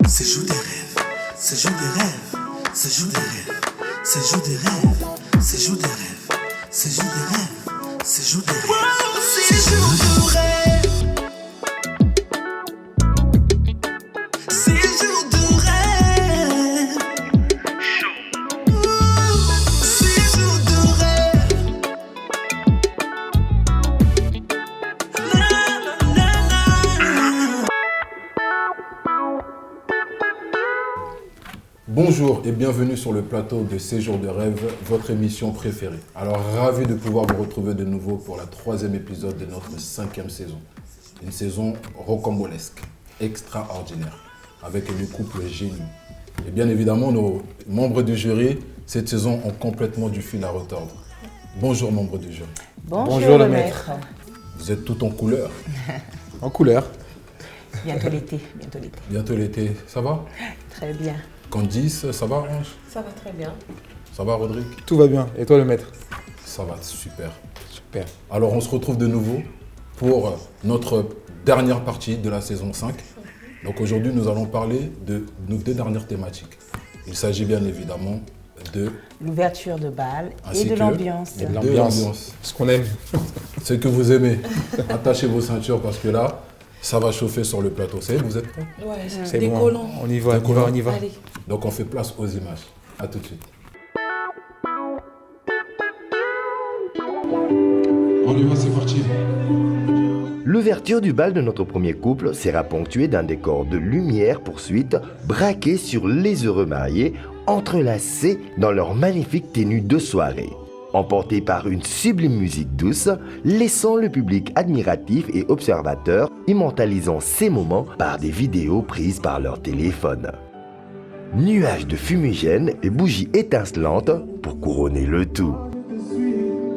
C'est jour des rêves, c'est jour des rêves, c'est jour des rêves, c'est jour des rêves, c'est jour des rêves, c'est jour des rêves, c'est jour des rêves, c'est jour de rêve, c'est jour de rêve, c'est jour de rêve. Bonjour et bienvenue sur le plateau de Séjour de rêve, votre émission préférée. Alors ravi de pouvoir vous retrouver de nouveau pour la 3e épisode de notre 5e saison. Une saison rocambolesque, extraordinaire, avec un couple génie. Et bien évidemment, nos membres du jury, cette saison, ont complètement du fil à retordre. Bonjour membres du jury. Bonjour le maître. Vous êtes tout en couleur. En couleur. Bientôt l'été, bientôt l'été. Bientôt l'été, ça va? Très bien. Candice, ça va Ange? Ça va très bien. Ça va Rodrigue? Tout va bien. Et toi le maître? Ça va, super. Super. Alors on se retrouve de nouveau pour notre dernière partie de la saison 5. Donc aujourd'hui nous allons parler de nos 2 dernières thématiques. Il s'agit bien évidemment de L'ouverture de bal et ainsi de que l'ambiance. de de l'ambiance. Ce qu'on aime. Ce que vous aimez. Attachez vos ceintures parce que là, ça va chauffer sur le plateau. Vous êtes prêts? Ouais, C'est décollant. bon. On y va, on y va. Allez. Donc on fait place aux images. À tout de suite. On y va, c'est parti. L'ouverture du bal de notre premier couple sera ponctuée d'un décor de lumière poursuite braqué sur les heureux mariés, entrelacés dans leur magnifique tenue de soirée. Emportés par une sublime musique douce, laissant le public admiratif et observateur, immortalisant ces moments par des vidéos prises par leur téléphone. Nuages de fumigène et bougies étincelantes pour couronner le tout.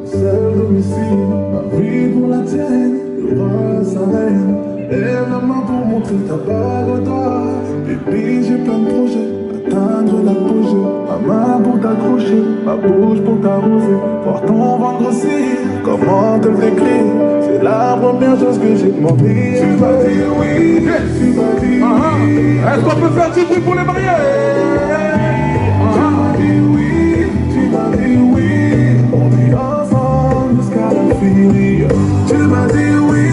Seul domicile, ma vie pour la tienne, le roi sa reine. Lève la main pour montrer ta bague à toi. Bébé, j'ai plein de projets, atteindre l'apogée. Ma main pour t'accrocher, ma bouche pour t'arroser. Voir ton ventre grossir, comment te le décrire? C'est la première chose que j'ai demandé. Tu m'as dit oui, tu m'as dit oui. Est-ce qu'on peut faire du bruit pour les mariés? Tu m'as dit oui, tu m'as dit oui. On est ensemble jusqu'à l'infini. Tu m'as dit oui,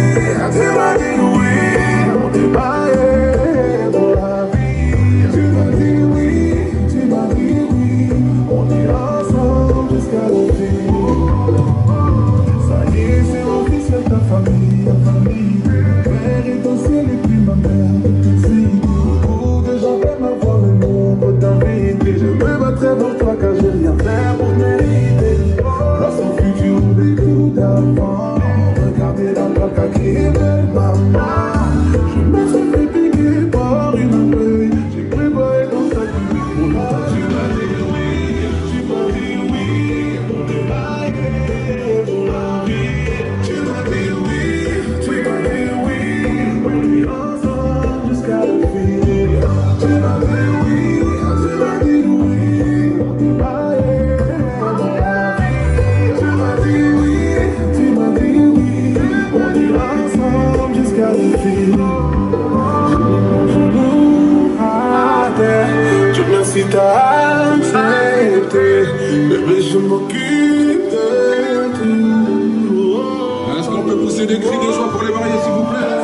tu m'as dit oui. On est mariés pour la vie. Tu m'as dit oui, tu m'as dit oui. On est ensemble jusqu'à l'infini. Ça y est, c'est officiel, ta famille, ta famille. Mon père est au ciel et puis ma mère est ici. Beaucoup de gens aiment avoir le nombre d'invités. Je me battrai pour toi car j'ai rien fait pour mériter. Place au futur des coups d'avant. Regardez la plaque à crier belle maman. Je me suis fait piquer par une abeille. J'ai préparé dans ta cuisine. Tu m'as dit oui, tu m'as dit oui. On est mariés pour la vie. Tu m'as dit oui, tu m'as dit oui. On est ensemble jusqu'à l'infini. Tu m'as dit oui, tu m'as dit oui. On est mariés pour la vie. Tu m'as dit oui, tu m'as dit oui. On est ensemble jusqu'à l'infini. Je nous à terre. Dieu merci t'as accepté. Bébé, je m'occupe de tout. Est-ce qu'on peut pousser des cris de joie pour les mariés, s'il vous plaît?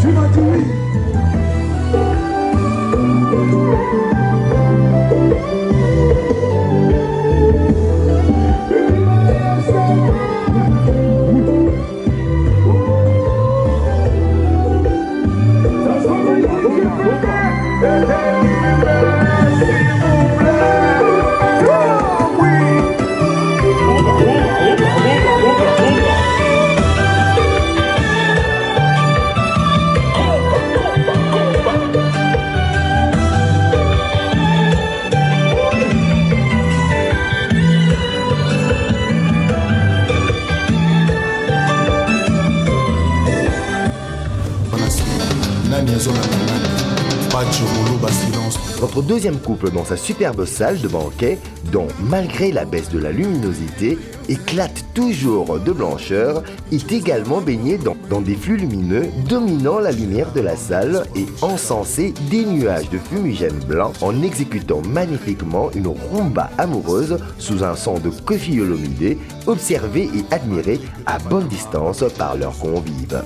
Tu m'as dit oui. Notre deuxième couple dans sa superbe salle de banquet dont, malgré la baisse de la luminosité, éclate toujours de blancheur, est également baigné dans des flux lumineux dominant la lumière de la salle et encensé des nuages de fumigène blanc en exécutant magnifiquement une rumba amoureuse sous un son de Koffi Olomide, observé et admiré à bonne distance par leurs convives.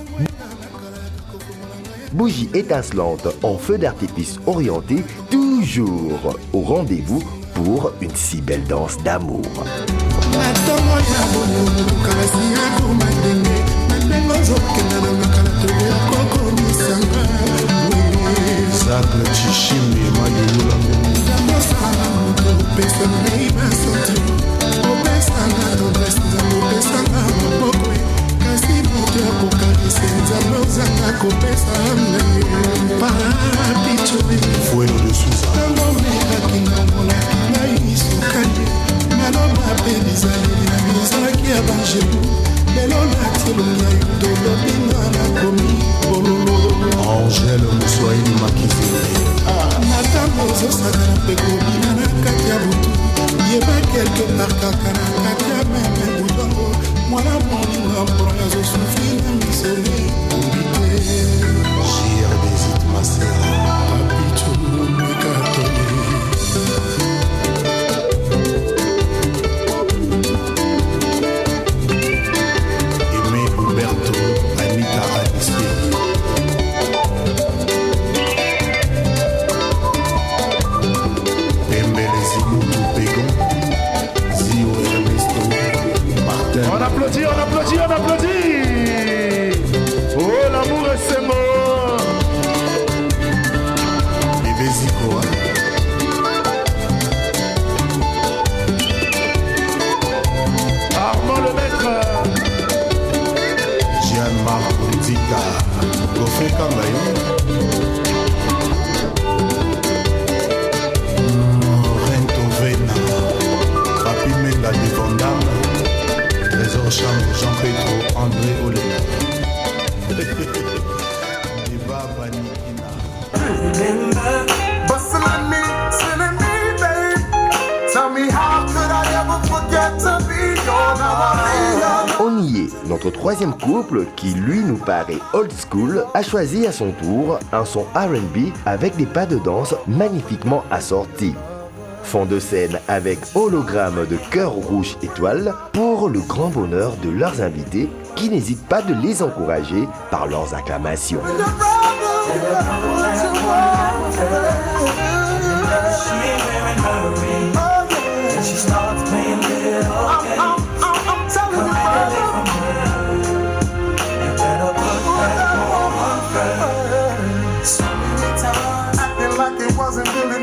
Bougie étincelante en feu d'artifice orienté, toujours au rendez-vous pour une si belle danse d'amour. Angèle Moussoaïni Makizele Nathan Ozosaka Pekobina na kati ya butu yeba quelque part kaka na kati ya meme butongo mwana moninga mpona azosufri na misole obite jir bezit masela papicho mekatole Aimé Humberto Anita Alice On applaudit, on applaudit, on applaudit. Oh, l'amour c'est mort. Bébé Zico. Armand le maître. Gianmarco Zika. Goffé Kambayo. Rento Vena. Papi Menga de Vandame. Trésor Cham, Jean-Petro, André Olé. Eva Banikina. Bustin' on me, sending me, babe. Tell me how could I ever forget to be your lover? On y est, notre troisième couple, qui lui nous paraît old school, a choisi à son tour un son R&B avec des pas de danse magnifiquement assortis. Fond de scène avec hologramme de cœur rouge étoile pour le grand bonheur de leurs invités qui n'hésitent pas de les encourager par leurs acclamations.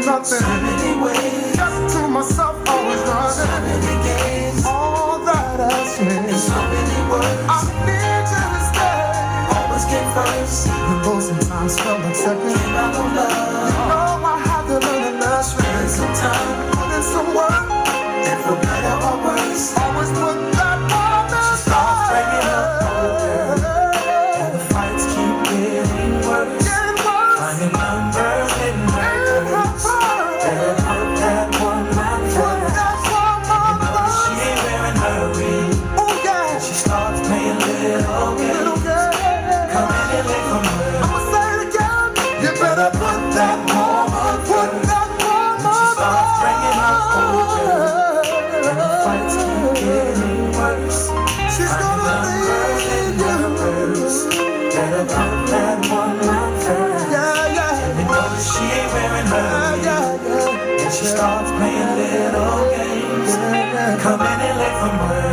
Nothing. So many ways. Just to myself, always running. All that has meant. So many words. I need you to stay. Always get first. The both sometimes felt like second. Came out of love. You know I had to learn in nursery. Spend some time, put in some work. And for better or worse, always put that on the start. Breaking up, and the fights keep getting worse. Finding numbers and records. She starts playing little games. Come in and let from her.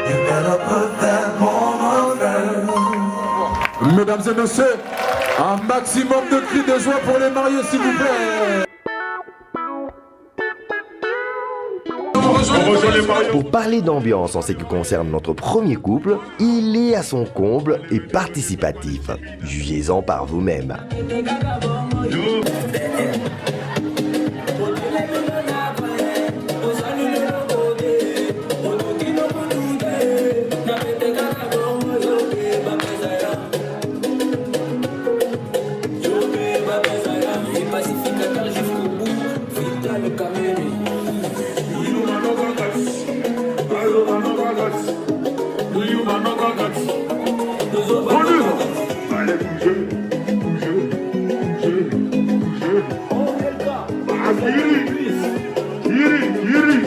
You better put that home on her. Mesdames et messieurs, un maximum de cris de joie pour les mariés, s'il vous plaît. Pour parler d'ambiance en ce qui concerne notre premier couple, il est à son comble et participatif. Jugez-en par vous-même. Allez, bougez, bougez, bougez, bougez. Yiri.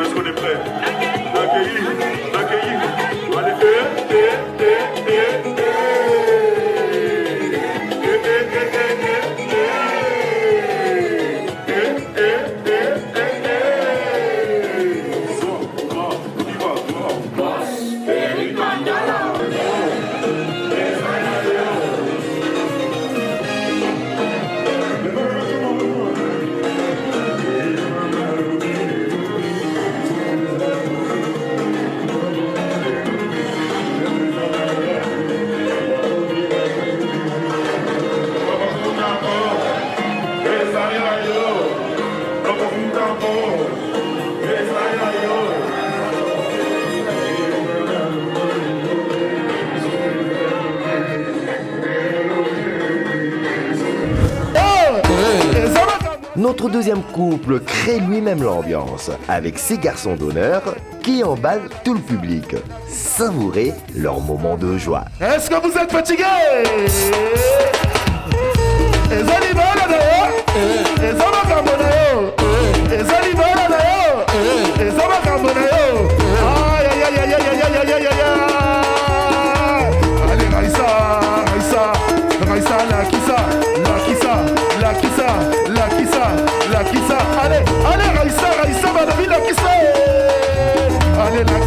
Est-ce qu'on est prêt? Accueillir. Notre deuxième couple crée lui-même l'ambiance avec ses garçons d'honneur qui emballent tout le public. Savourez leur moment de joie. Est-ce que vous êtes fatigués? Allez Raïssa, la Kissa. Allez Raïssa, madame la Kissa. Allez la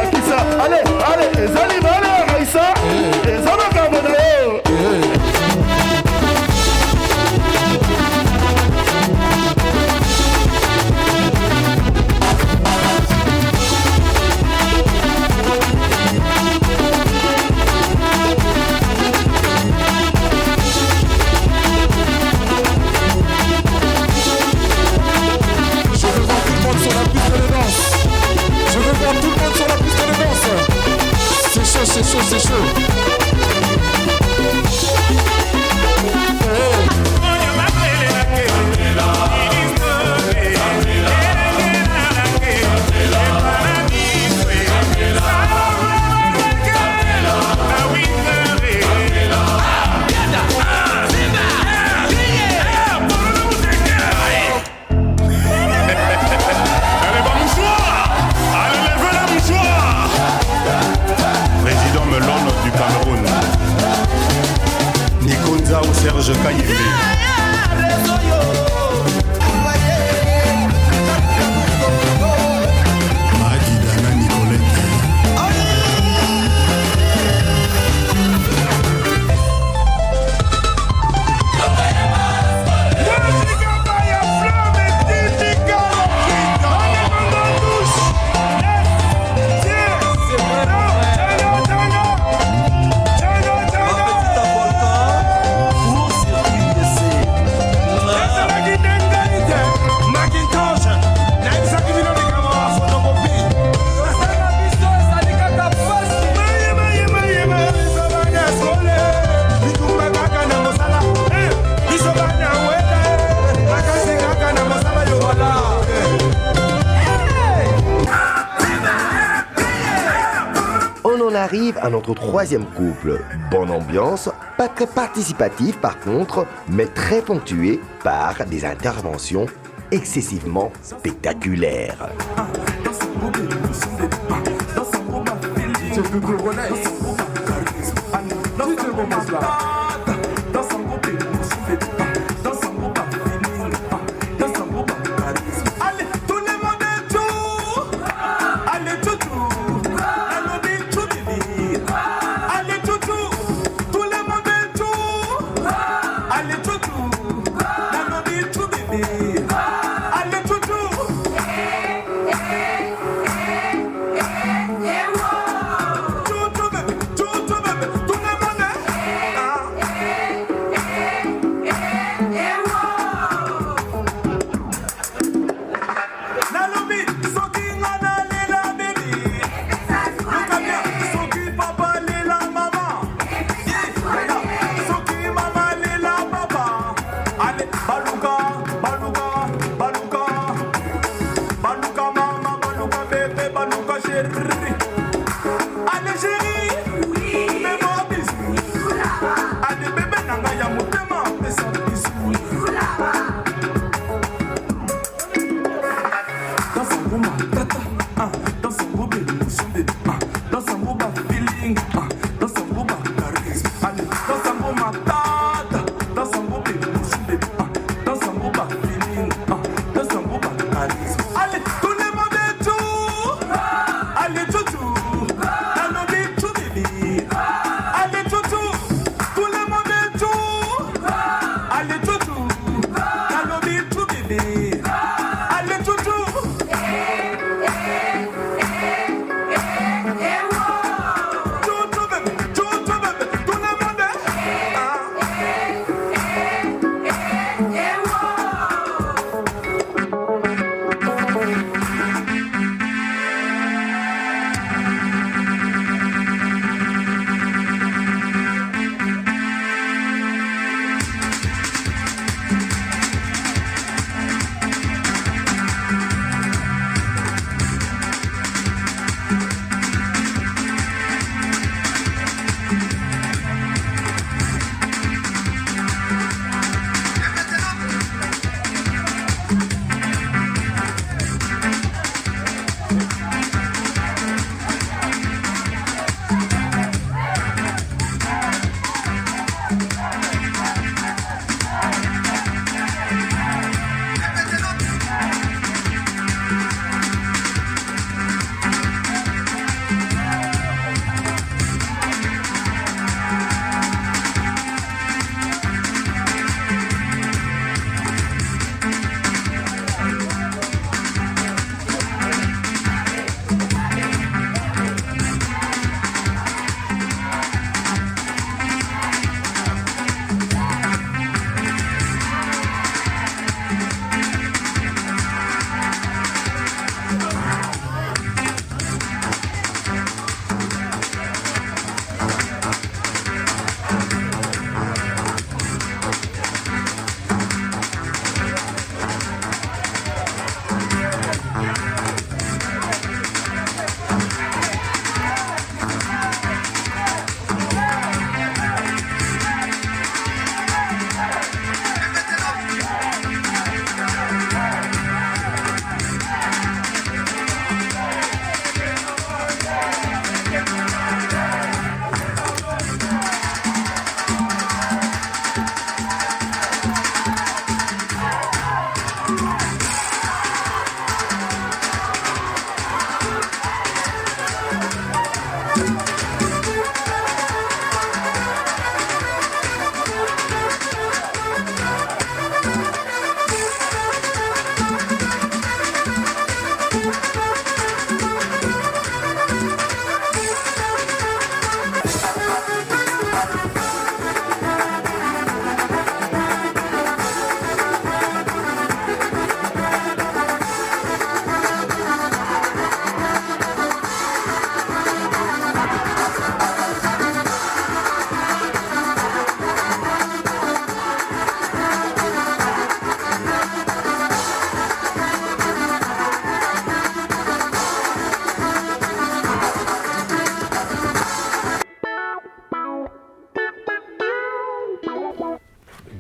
Kissa. Allez, ezali bale Raïssa, ezama kamona yo. Je veux voir tout le monde sur la piste. arrive à notre troisième couple. Bonne ambiance, pas très participatif par contre, mais très ponctué par des interventions excessivement spectaculaires.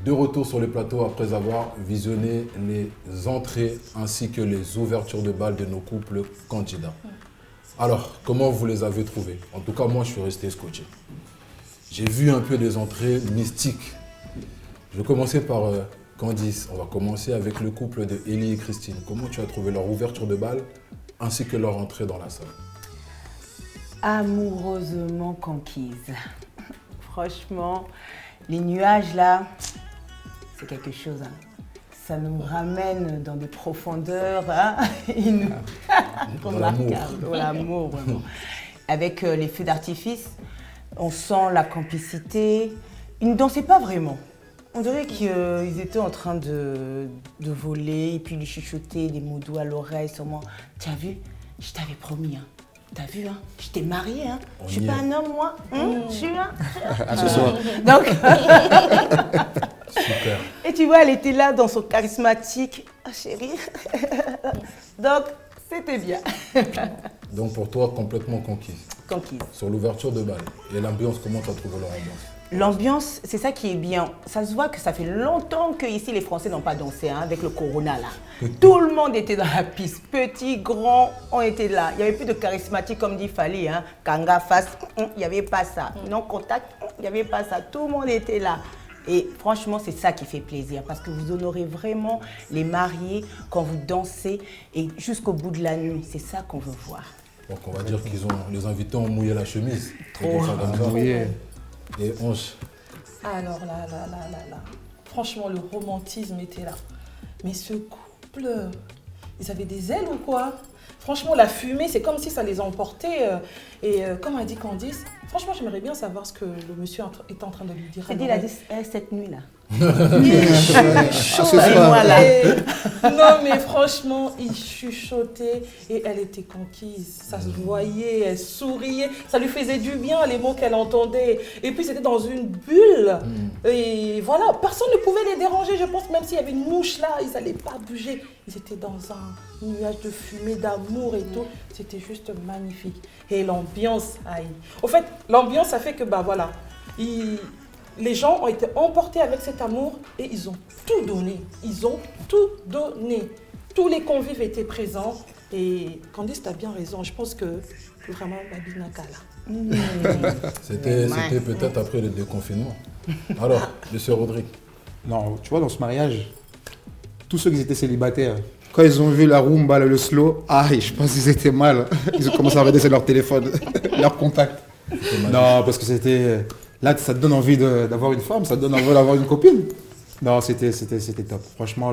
De retour sur le plateau après avoir visionné les entrées ainsi que les ouvertures de balles de nos couples candidats. Alors, comment vous les avez trouvés? En tout cas, moi, je suis resté scotché. J'ai vu un peu des entrées mystiques. Je vais commencer par Candice. On va commencer avec le couple de Ellie et Christine. Comment tu as trouvé leur ouverture de balles ainsi que leur entrée dans la salle? Amoureusement conquise. Franchement, les nuages là, c'est quelque chose. Hein. Ça nous ramène dans des profondeurs remarquables. Dans l'amour, vraiment. Avec les feux d'artifice, on sent la complicité. Ils ne dansaient pas vraiment. On dirait qu'ils étaient en train de voler et puis lui chuchoter des mots doux à l'oreille. Sûrement, tu as vu, je t'avais promis. Hein. T'as vu, hein? Je t'ai mariée, hein? Je suis pas un homme, moi. Je suis là. À ce soir. Donc, Super. et tu vois, elle était là dans son charismatique. Ah, chérie. Donc, c'était bien. Donc pour toi, complètement conquise. Conquise. Sur l'ouverture de balles. Et l'ambiance, comment tu as trouvé leur ambiance? L'ambiance, c'est ça qui est bien. Ça se voit que ça fait longtemps que ici les Français n'ont pas dansé, hein, avec le corona là. Tout le monde était dans la piste. Petits, grands, on était là. Il n'y avait plus de charismatique comme dit Fali, hein. Kanga face, il n'y avait pas ça. Non contact, il n'y avait pas ça. Tout le monde était là. Et franchement, c'est ça qui fait plaisir parce que vous honorez vraiment les mariés quand vous dansez et jusqu'au bout de la nuit. C'est ça qu'on veut voir. Donc on va dire qu'ils ont, les invités ont mouillé la chemise. Trop. Et Ange, Alors là. Franchement, le romantisme était là. Mais ce couple, ils avaient des ailes ou quoi? Franchement, la fumée, c'est comme si ça les emportait. Et comme a dit Candice, franchement, j'aimerais bien savoir ce que le monsieur est en train de lui dire. C'est dit, il a dit cette nuit là. Non mais franchement, il chuchotait et elle était conquise. Ça se voyait, elle souriait, ça lui faisait du bien les mots qu'elle entendait. Et puis c'était dans une bulle. Et voilà, personne ne pouvait les déranger. Je pense même s'il y avait une mouche là, ils n'allaient pas bouger. Ils étaient dans un nuage de fumée, d'amour et tout. C'était juste magnifique. Et l'ambiance, aïe. Au fait, l'ambiance, ça fait que bah voilà. Les gens ont été emportés avec cet amour et ils ont tout donné. Ils ont tout donné. Tous les convives étaient présents. Et Candice, tu as bien raison. Je pense que vraiment, Babi Naka là. c'était peut-être après le déconfinement. Alors, monsieur Rodrigue. Non, tu vois, dans ce mariage, tous ceux qui étaient célibataires, quand ils ont vu la rumba, le slow, je pense qu'ils étaient mal. Ils ont commencé à regarder leur téléphone, leur contact. Non, parce que c'était... Là, ça te donne envie d'avoir une femme, ça te donne envie d'avoir une copine. Non, c'était top. Franchement,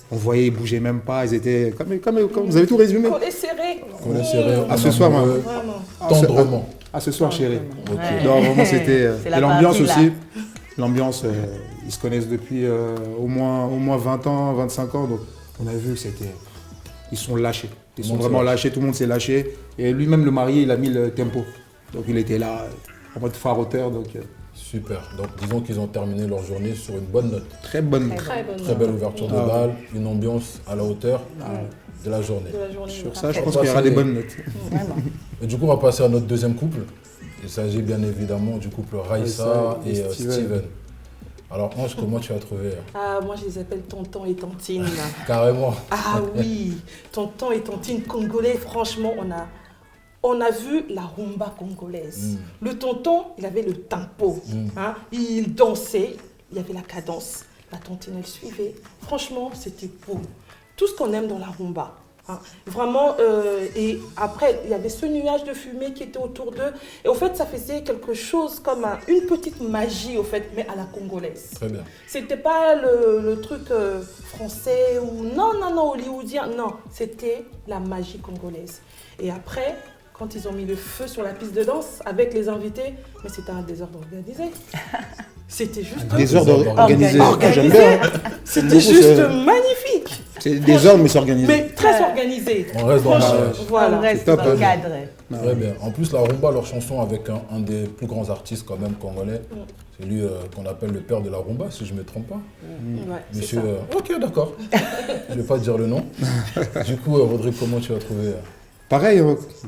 on voyait, ils ne bougeaient même pas. Ils étaient comme vous avez tout résumé. Collés serrés. Collés serrés. À ce soir, vraiment. Tendrement. À ce soir, chérie. Okay. Non, vraiment, c'était... Et l'ambiance aussi. L'ambiance, ils se connaissent depuis au moins 20 ans, 25 ans. Donc, on a vu que c'était... Ils sont lâchés. Ils sont vraiment lâchés. Tout le monde s'est lâché. Et lui-même, le marié, il a mis le tempo. Donc, il était là... en mode phare auteur, donc... Super. Donc, disons qu'ils ont terminé leur journée sur une bonne note. Très bonne note. Très belle ouverture de balle, une ambiance à la hauteur de la journée. Sur ça, je pense qu'il y aura des bonnes notes. Vraiment. Et du coup, on va passer à notre deuxième couple. Il s'agit bien évidemment du couple Raissa et Steven. Alors, Ange, comment tu as trouvé? Ah, moi, je les appelle tonton et tantine. Là. Carrément. Ah oui, tonton et tantine congolais, franchement, on a vu la rumba congolaise. Le tonton, il avait le tempo. Hein, il dansait, il y avait la cadence. La tantine, elle suivait. Franchement, c'était beau. Tout ce qu'on aime dans la rumba. Hein. Vraiment, et après, il y avait ce nuage de fumée qui était autour d'eux. Et au fait, ça faisait quelque chose comme une petite magie, au fait, mais à la congolaise. Très bien. C'était pas le truc français ou non, hollywoodien. Non, c'était la magie congolaise. Et après... quand ils ont mis le feu sur la piste de danse avec les invités, mais c'était un désordre organisé. C'était juste... Un désordre organisé. J'aime bien. C'était juste magnifique. C'est des désordre, mais c'est organisé. Mais très organisé. On reste dans le voilà. On reste dans le cadre. Très bien. En plus, la rumba, leur chanson avec un des plus grands artistes quand même congolais. C'est lui qu'on appelle le père de la rumba, si je ne me trompe pas. Ouais, Monsieur... ok, d'accord. Je ne vais pas dire le nom. Du coup, Rodrigue, comment tu as trouvé Pareil,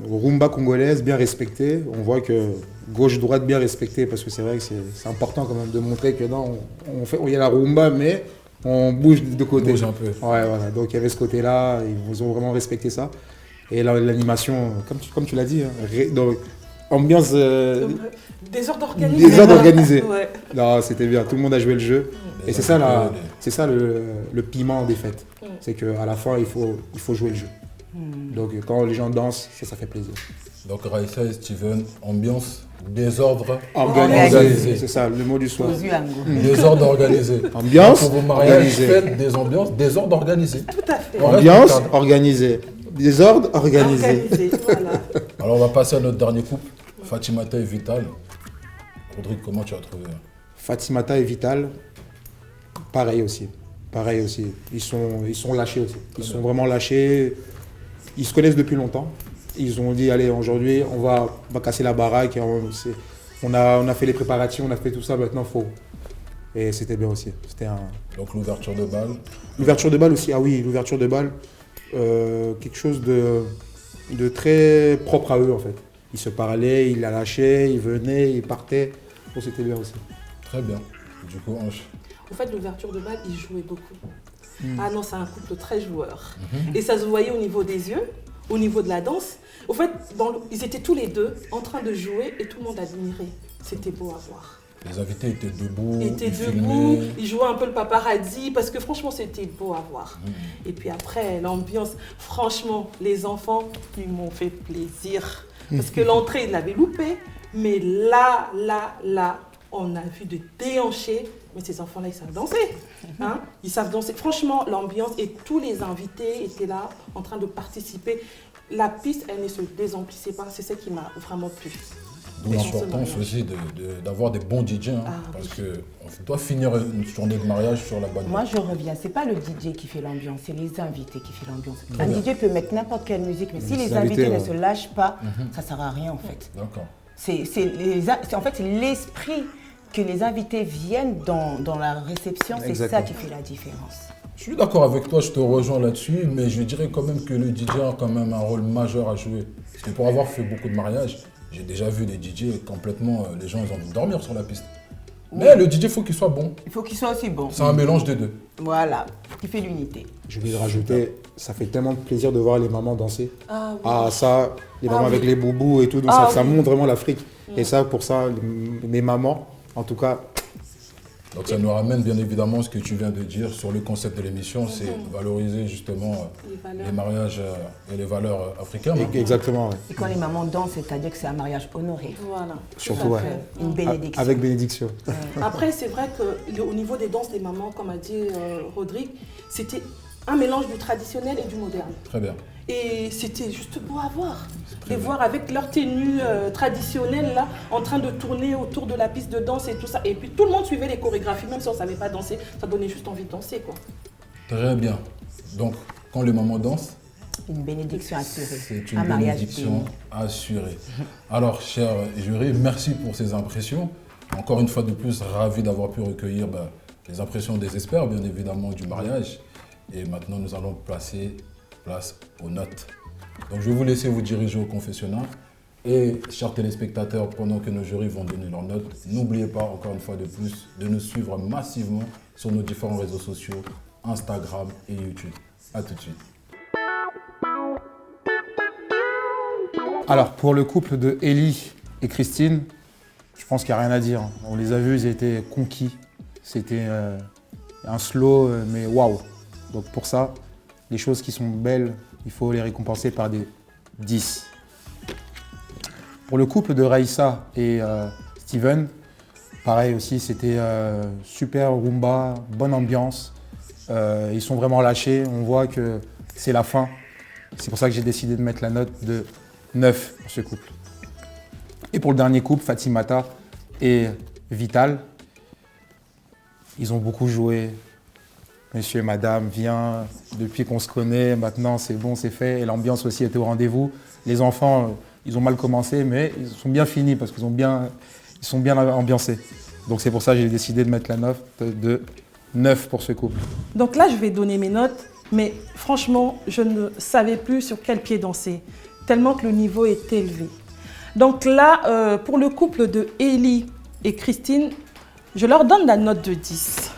rumba congolaise bien respectée. On voit que gauche-droite bien respectée parce que c'est vrai que c'est important quand même de montrer que non, il y a la rumba, mais on bouge de côté. On bouge un peu. Ouais, voilà. Donc il y avait ce côté-là, ils ont vraiment respecté ça. Et l'animation, comme tu l'as dit, hein, donc, ambiance. Désordre organisé. Désordre organisé. Ouais. Non, c'était bien. Tout le monde a joué le jeu. Et c'est ça, le piment des fêtes. C'est qu'à la fin, il faut jouer le jeu. Donc quand les gens dansent, ça fait plaisir. Donc Raïssa et Steven, ambiance, désordre Organisé. C'est ça, le mot du soir. Désordre organisé. Ambiance pour vos mariages, organisée. faites des ambiances, désordre organisé. Tout à fait. Ambiance organisée. Désordre organisé. Voilà. Alors on va passer à notre dernier couple, Fatimata et Vital. Rodrigue, comment tu as trouvé? Fatimata et Vital, pareil aussi. Ils sont lâchés aussi. Ils sont vraiment lâchés. Ils se connaissent depuis longtemps. Ils ont dit, allez, aujourd'hui, on va casser la baraque. Et on a fait les préparatifs, on a fait tout ça, maintenant il faut. Et c'était bien aussi. Donc l'ouverture de bal. L'ouverture de bal aussi, ah oui, l'ouverture de bal. Quelque chose de très propre à eux en fait. Ils se parlaient, ils la lâchaient, ils venaient, ils partaient. Oh, c'était bien aussi. Très bien. Du coup, Ange. En fait, l'ouverture de bal, ils jouaient beaucoup. Ah non, c'est un couple très joueur. Et ça se voyait au niveau des yeux, au niveau de la danse. En fait, ils étaient tous les deux en train de jouer et tout le monde admirait. C'était beau à voir. Les invités étaient debout, filmaient. Ils jouaient un peu le paparazzi parce que franchement, c'était beau à voir. Et puis après, l'ambiance, franchement, les enfants, ils m'ont fait plaisir. Parce que l'entrée, ils l'avaient loupé. Mais là, on a vu de déhancher. Mais ces enfants-là, ils savent danser. Hein? Ils savent danser. Franchement, l'ambiance et tous les invités étaient là en train de participer. La piste, elle ne se désemplissait pas. C'est ça qui m'a vraiment plu. D'où l'importance aussi d'avoir des bons DJ. Hein, parce qu'on doit finir une journée de mariage sur la bonne note. Moi, je reviens. C'est pas le DJ qui fait l'ambiance, c'est les invités qui font l'ambiance. Un DJ peut mettre n'importe quelle musique, mais si les invités ne se lâchent pas, ça ne sert à rien en fait. D'accord. En fait, c'est l'esprit que les invités viennent dans la réception, c'est ça qui fait la différence. Je suis d'accord avec toi, je te rejoins là-dessus, mais je dirais quand même que le DJ a quand même un rôle majeur à jouer. Parce que pour avoir fait beaucoup de mariages, j'ai déjà vu des DJ complètement, les gens ils ont envie de dormir sur la piste. Oui. Mais le DJ, il faut qu'il soit bon. Il faut qu'il soit aussi bon. C'est un mélange des deux. Voilà, qui fait l'unité. Je voulais rajouter, ça fait tellement de plaisir de voir les mamans danser. Ah, oui. Ça, les mamans avec les boubous et tout, donc ça montre vraiment l'Afrique. Et ça, pour ça, mes mamans, en tout cas. Donc ça nous ramène bien évidemment ce que tu viens de dire sur le concept de l'émission, c'est valoriser justement les mariages et les valeurs africaines. Exactement, oui. Et quand les mamans dansent, c'est-à-dire que c'est un mariage honoré. Voilà. Surtout, ouais. Une bénédiction. Avec bénédiction. Après, c'est vrai qu'au niveau des danses des mamans, comme a dit Rodrigue, c'était un mélange du traditionnel et du moderne. Très bien. Et c'était juste beau à voir. Les voir avec leur tenue traditionnelle là, en train de tourner autour de la piste de danse et tout ça. Et puis tout le monde suivait les chorégraphies, même si on ne savait pas danser, ça donnait juste envie de danser, quoi. Très bien. Donc, quand les mamans dansent, une bénédiction assurée. C'est une bénédiction assurée. Alors, cher jury, merci pour ces impressions. Encore une fois de plus, ravi d'avoir pu recueillir les impressions des experts, bien évidemment, du mariage. Et maintenant, nous allons place aux notes. Donc, je vais vous laisser vous diriger au confessionnal. Et, chers téléspectateurs, pendant que nos jurys vont donner leurs notes, n'oubliez pas, encore une fois de plus, de nous suivre massivement sur nos différents réseaux sociaux, Instagram et YouTube. À tout de suite. Alors, pour le couple de Ellie et Christine, je pense qu'il n'y a rien à dire. On les a vus, ils étaient conquis. C'était un slow, mais waouh. Donc pour ça, les choses qui sont belles, il faut les récompenser par des 10. Pour le couple de Raïssa et Steven, pareil aussi, c'était super rumba, bonne ambiance. Ils sont vraiment lâchés, on voit que c'est la fin. C'est pour ça que j'ai décidé de mettre la note de 9 pour ce couple. Et pour le dernier couple, Fatimata et Vital, ils ont beaucoup joué. Monsieur et madame, viens, depuis qu'on se connaît, maintenant c'est bon, c'est fait. Et l'ambiance aussi était au rendez-vous. Les enfants, ils ont mal commencé, mais ils sont bien finis parce qu'ils sont bien ambiancés. Donc c'est pour ça que j'ai décidé de mettre la note de 9 pour ce couple. Donc là, je vais donner mes notes, mais franchement, je ne savais plus sur quel pied danser. tellement que le niveau est élevé. Donc là, pour le couple de Ellie et Christine, je leur donne la note de 10.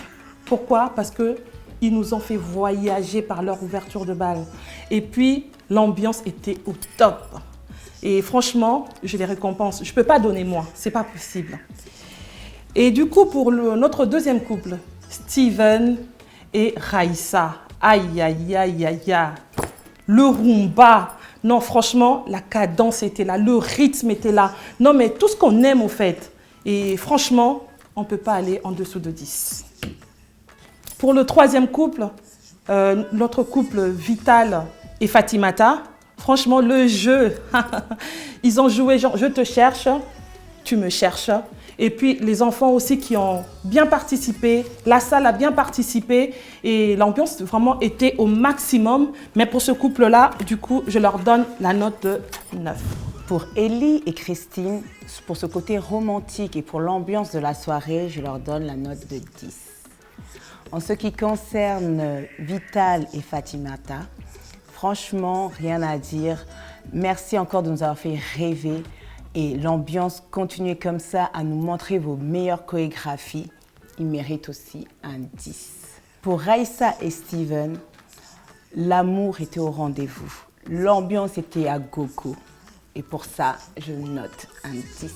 Pourquoi? Parce qu'ils nous ont fait voyager par leur ouverture de bal. Et puis, l'ambiance était au top. Et franchement, je les récompense. Je ne peux pas donner moins, ce n'est pas possible. Et du coup, pour notre deuxième couple, Steven et Raïssa. Aïe, aïe, aïe, aïe, aïe. Le rumba. Non, franchement, la cadence était là, le rythme était là. Non, mais tout ce qu'on aime, au fait. Et franchement, on ne peut pas aller en dessous de 10. Pour le troisième couple, notre couple Vital et Fatimata, franchement, le jeu, ils ont joué genre, je te cherche, tu me cherches. Et puis, les enfants aussi qui ont bien participé, la salle a bien participé et l'ambiance vraiment était au maximum. Mais pour ce couple-là, du coup, je leur donne la note de 9. Pour Ellie et Christine, pour ce côté romantique et pour l'ambiance de la soirée, je leur donne la note de 10. En ce qui concerne Vital et Fatimata, franchement, rien à dire. Merci encore de nous avoir fait rêver. Et l'ambiance, continuez comme ça à nous montrer vos meilleures chorégraphies. Ils méritent aussi un 10. Pour Raïssa et Steven, l'amour était au rendez-vous. L'ambiance était à gogo. Et pour ça, je note un 10.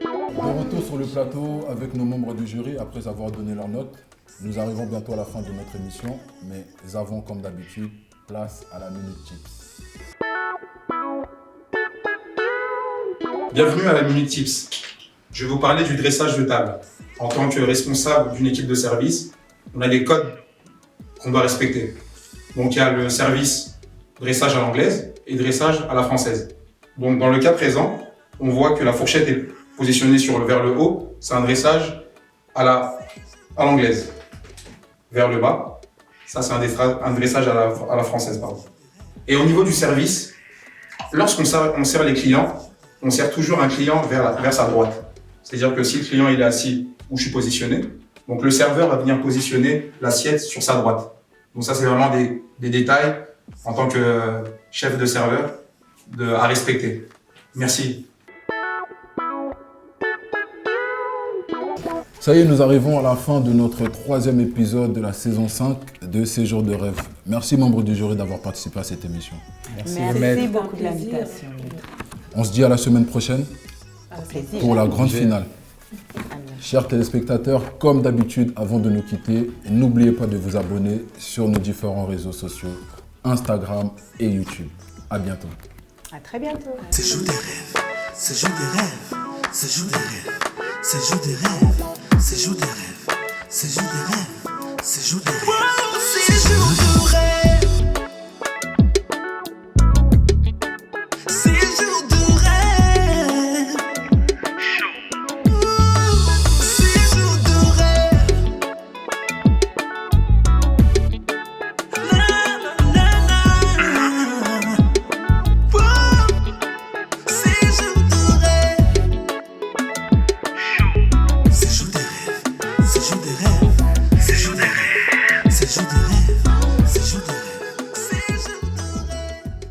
De retour sur le plateau avec nos membres du jury après avoir donné leurs notes. Nous arrivons bientôt à la fin de notre émission, mais avant, comme d'habitude, place à la Minute Tips. Bienvenue à la Minute Tips. Je vais vous parler du dressage de table. En tant que responsable d'une équipe de service, on a des codes qu'on doit respecter. Donc il y a le service dressage à l'anglaise et dressage à la française. Donc dans le cas présent, on voit que la fourchette est positionnée vers le haut, c'est un dressage à l'anglaise. Vers le bas, ça c'est un dressage à la française. Pardon. Et au niveau du service, lorsqu'on sert les clients, on sert toujours un client vers sa droite. C'est-à-dire que si le client il est assis où je suis positionné, donc le serveur va venir positionner l'assiette sur sa droite. Donc ça c'est vraiment des détails en tant que chef de serveur à respecter. Merci. Ça y est, nous arrivons à la fin de notre 3e épisode de la saison 5 de Séjour de rêve. Merci membres du jury d'avoir participé à cette émission. Merci beaucoup de l'invitation. On se dit à la semaine prochaine Plaisir. pour la grande finale. Chers téléspectateurs, comme d'habitude, avant de nous quitter, n'oubliez pas de vous abonner sur nos différents réseaux sociaux, Instagram et YouTube. À bientôt. À très bientôt. Séjour des rêves, séjour des rêves, séjour des rêves, séjour des rêves, séjour des rêves, séjour des rêves, séjour des rêves.